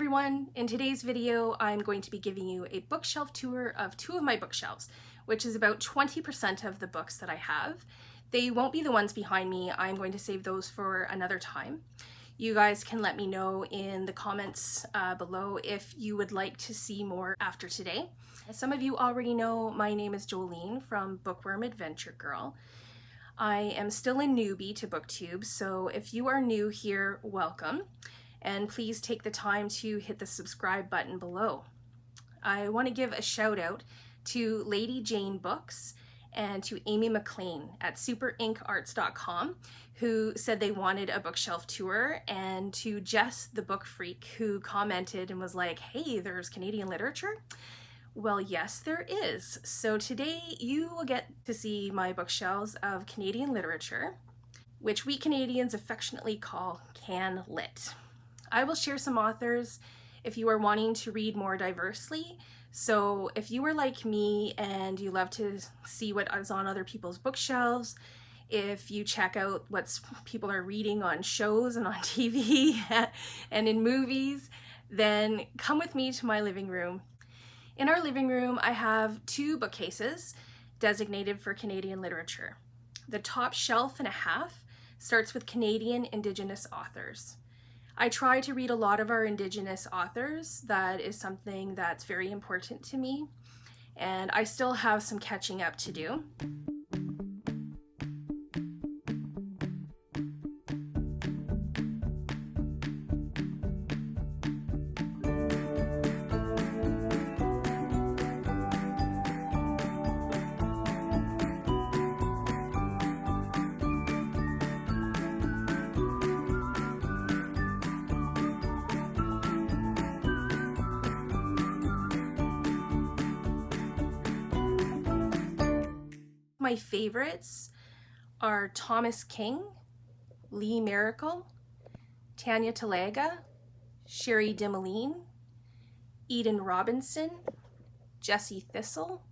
everyone, in today's video I'm going to be giving you a bookshelf tour of two of my bookshelves, which is about 20% of the books that I have. They won't be the ones behind me. I'm going to save those for another time. You guys can let me know in the comments below if you would like to see more after today. As some of you already know, my name is Jolene from Bookworm Adventure Girl. I am still a newbie to BookTube, so if you are new here, welcome. And please take the time to hit the subscribe button below. I want to give a shout out to Lady Jane Books and to Amy McLean at superinkarts.com, who said they wanted a bookshelf tour, and to Jess the Book Freak, who commented and was like, hey, there's Canadian literature? Well, yes, there is. So today you will get to see my bookshelves of Canadian literature, which we Canadians affectionately call Can Lit. I will share some authors if you are wanting to read more diversely. So if you are like me and you love to see what is on other people's bookshelves, if you check out what people are reading on shows and on TV and in movies, then come with me to my living room. In our living room, I have two bookcases designated for Canadian literature. The top shelf and a half starts with Canadian Indigenous authors. I try to read a lot of our Indigenous authors. That is something that's very important to me, and I still have some catching up to do. My favorites are Thomas King, Lee Maracle, Tanya Talaga, Cherie Dimaline, Eden Robinson, Jessie Thistle.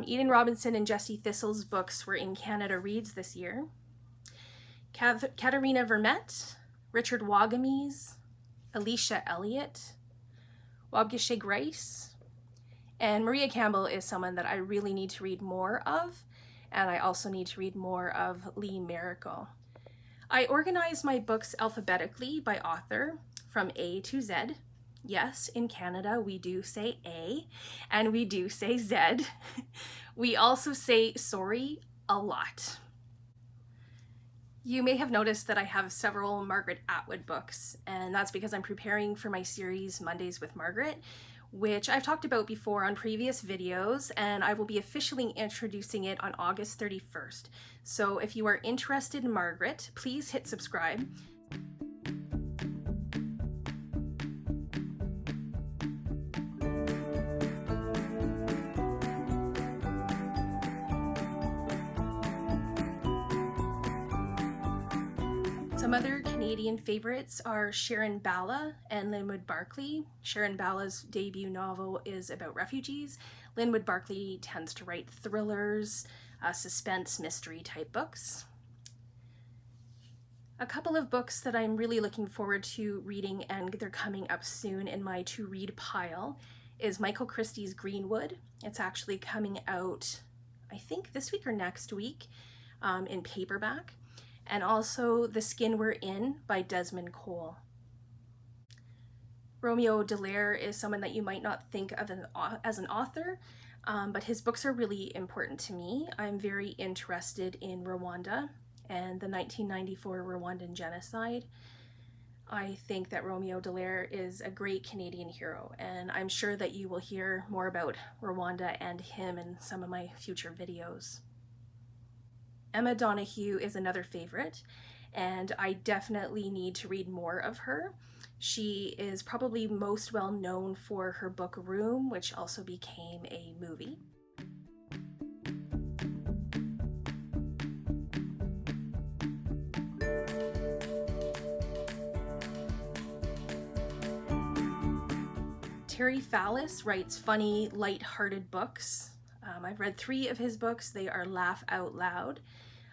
Eden Robinson and Jessie Thistle's books were in Canada Reads this year. Katherena Vermette, Richard Wagamese, Alicia Elliott, Waubgeshig Rice, and Maria Campbell is someone that I really need to read more of, and I also need to read more of Lee Maracle. I organize my books alphabetically by author from A to Z. Yes, in Canada we do say A, and we do say Z. We also say sorry a lot. You may have noticed that I have several Margaret Atwood books, and that's because I'm preparing for my series Mondays with Margaret, which I've talked about before on previous videos, and I will be officially introducing it on August 31st. So if you are interested in Margaret, please hit subscribe. Some other Canadian favorites are Sharon Bala and Linwood Barclay. Sharon Bala's debut novel is about refugees. Linwood Barclay tends to write thrillers, suspense, mystery type books. A couple of books that I'm really looking forward to reading, and they're coming up soon in my to-read pile, is Michael Christie's Greenwood. It's actually coming out, I think, this week or next week in paperback. And also The Skin We're In by Desmond Cole. Romeo Dallaire is someone that you might not think of as an author, but his books are really important to me. I'm very interested in Rwanda and the 1994 Rwandan genocide. I think that Romeo Dallaire is a great Canadian hero, and I'm sure that you will hear more about Rwanda and him in some of my future videos. Emma Donoghue is another favorite, and I definitely need to read more of her. She is probably most well known for her book Room, which also became a movie. Terry Fallis writes funny, light-hearted books. I've read 3 of his books. They are laugh out loud,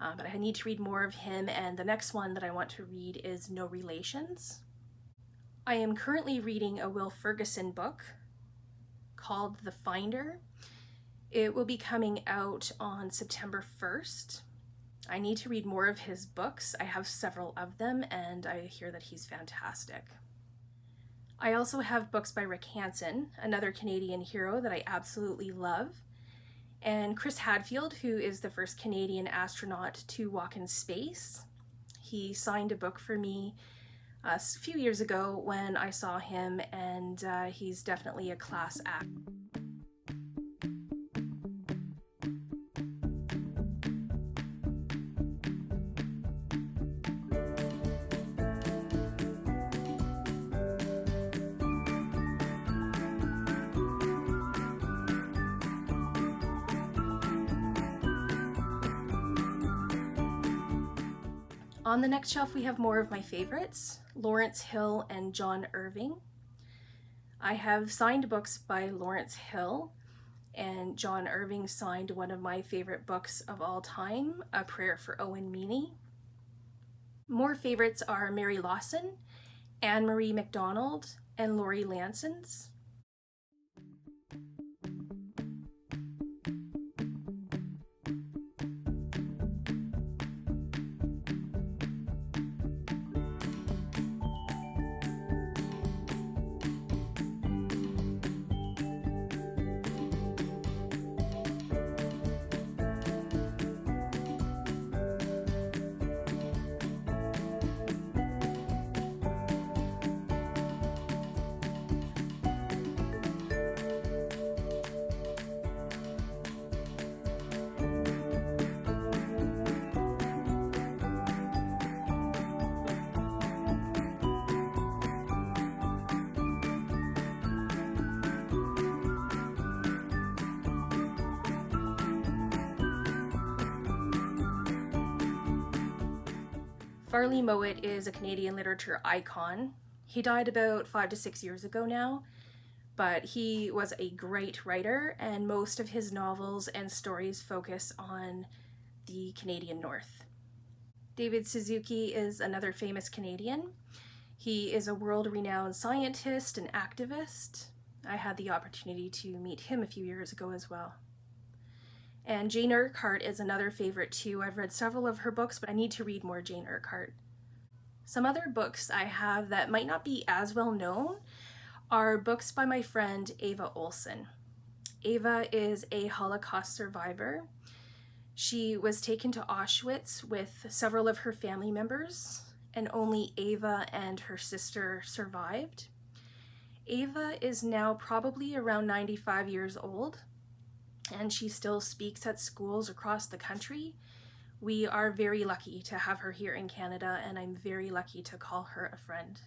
but I need to read more of him, and the next one that I want to read is No Relations. I am currently reading a Will Ferguson book called The Finder. It will be coming out on September 1st. I need to read more of his books. I have several of them, and I hear that he's fantastic. I also have books by Rick Hansen, another Canadian hero that I absolutely love, and Chris Hadfield, who is the first Canadian astronaut to walk in space. He signed a book for me a few years ago when I saw him, and he's definitely a class act. On the next shelf we have more of my favorites, Lawrence Hill and John Irving. I have signed books by Lawrence Hill, and John Irving signed one of my favorite books of all time, A Prayer for Owen Meany. More favorites are Mary Lawson, Anne-Marie MacDonald, and Laurie Lanson's. Farley Mowat is a Canadian literature icon. He died about 5 to 6 years ago now, but he was a great writer, and most of his novels and stories focus on the Canadian North. David Suzuki is another famous Canadian. He is a world-renowned scientist and activist. I had the opportunity to meet him a few years ago as well. And Jane Urquhart is another favorite too. I've read several of her books, but I need to read more Jane Urquhart. Some other books I have that might not be as well known are books by my friend Ava Olsen. Ava is a Holocaust survivor. She was taken to Auschwitz with several of her family members, and only Ava and her sister survived. Ava is now probably around 95 years old, and she still speaks at schools across the country. We are very lucky to have her here in Canada, and I'm very lucky to call her a friend.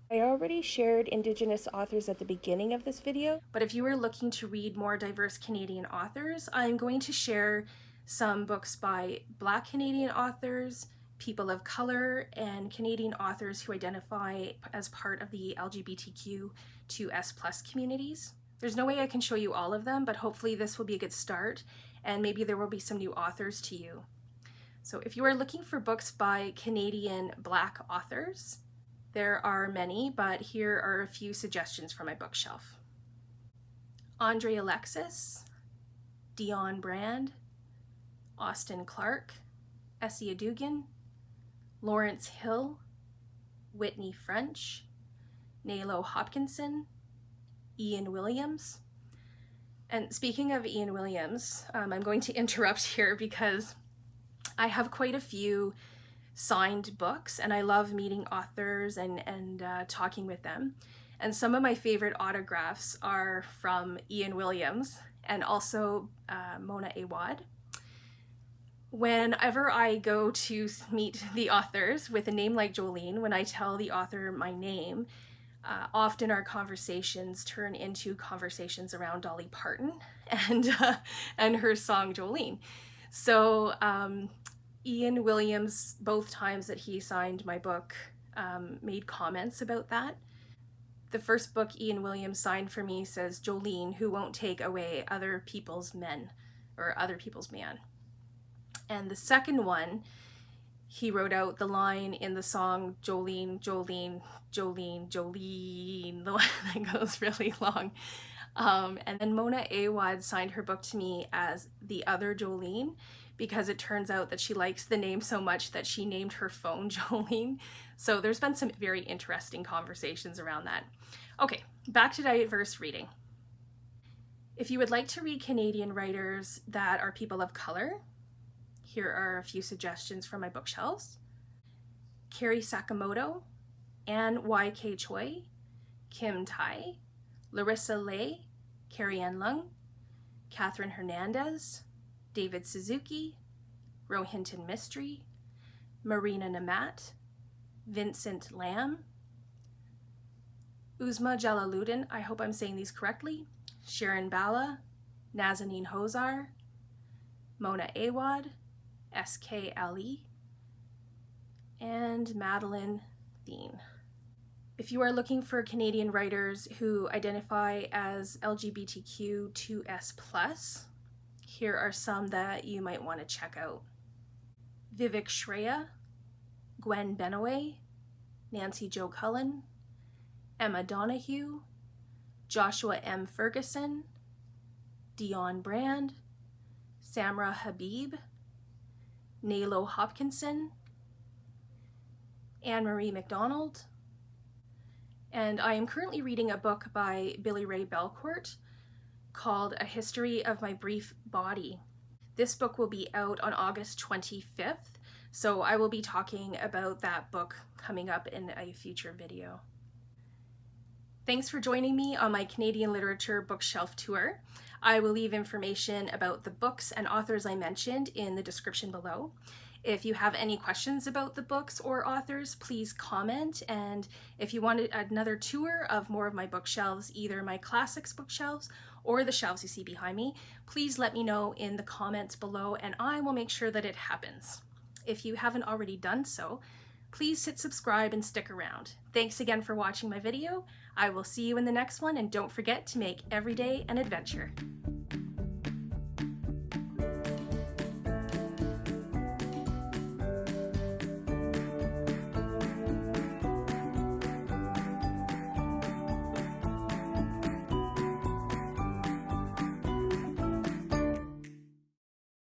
I already shared Indigenous authors at the beginning of this video, but if you are looking to read more diverse Canadian authors, I'm going to share some books by Black Canadian authors, people of color, and Canadian authors who identify as part of the LGBTQ2S+ communities. There's no way I can show you all of them, but hopefully this will be a good start, and maybe there will be some new authors to you. So if you are looking for books by Canadian Black authors, there are many, but here are a few suggestions from my bookshelf. Andre Alexis, Dionne Brand, Austin Clarke, Esi Edugyan, Lawrence Hill, Whitney French, Nalo Hopkinson, Ian Williams. And speaking of Ian Williams, I'm going to interrupt here because I have quite a few signed books, and I love meeting authors and talking with them. And some of my favorite autographs are from Ian Williams and also Mona Awad. Whenever I go to meet the authors with a name like Jolene, when I tell the author my name, often our conversations turn into conversations around Dolly Parton and her song Jolene. So Ian Williams, both times that he signed my book, made comments about that. The first book Ian Williams signed for me says, "Jolene, who won't take away other people's men," or other people's man. And the second one, he wrote out the line in the song Jolene, Jolene, Jolene, Jolene, the one that goes really long. And then Mona Awad signed her book to me as The Other Jolene, because it turns out that she likes the name so much that she named her phone Jolene. So there's been some very interesting conversations around that. Okay, back to diverse reading. If you would like to read Canadian writers that are people of color, here are a few suggestions from my bookshelves. Carrie Sakamoto, Anne Y.K. Choi, Kim Tai, Larissa Lai, Carianne Leung, Catherine Hernandez, David Suzuki, Rohinton Mistry, Marina Nemat, Vincent Lam, Uzma Jalaluddin, I hope I'm saying these correctly, Sharon Bala, Nazanine Hozar, Mona Awad, S.K. Ali, and Madeleine Thien. If you are looking for Canadian writers who identify as LGBTQ2S+, here are some that you might want to check out. Vivek Shraya, Gwen Benaway, Nancy Jo Cullen, Emma Donahue, Joshua M. Ferguson, Dionne Brand, Samra Habib, Nalo Hopkinson, Anne-Marie MacDonald, and I am currently reading a book by Billy Ray Belcourt called A History of My Brief Body. This book will be out on August 25th, so I will be talking about that book coming up in a future video. Thanks for joining me on my Canadian Literature bookshelf tour. I will leave information about the books and authors I mentioned in the description below. If you have any questions about the books or authors, please comment, and if you wanted another tour of more of my bookshelves, either my classics bookshelves or the shelves you see behind me, please let me know in the comments below and I will make sure that it happens. If you haven't already done so, please hit subscribe and stick around. Thanks again for watching my video. I will see you in the next one, and don't forget to make every day an adventure.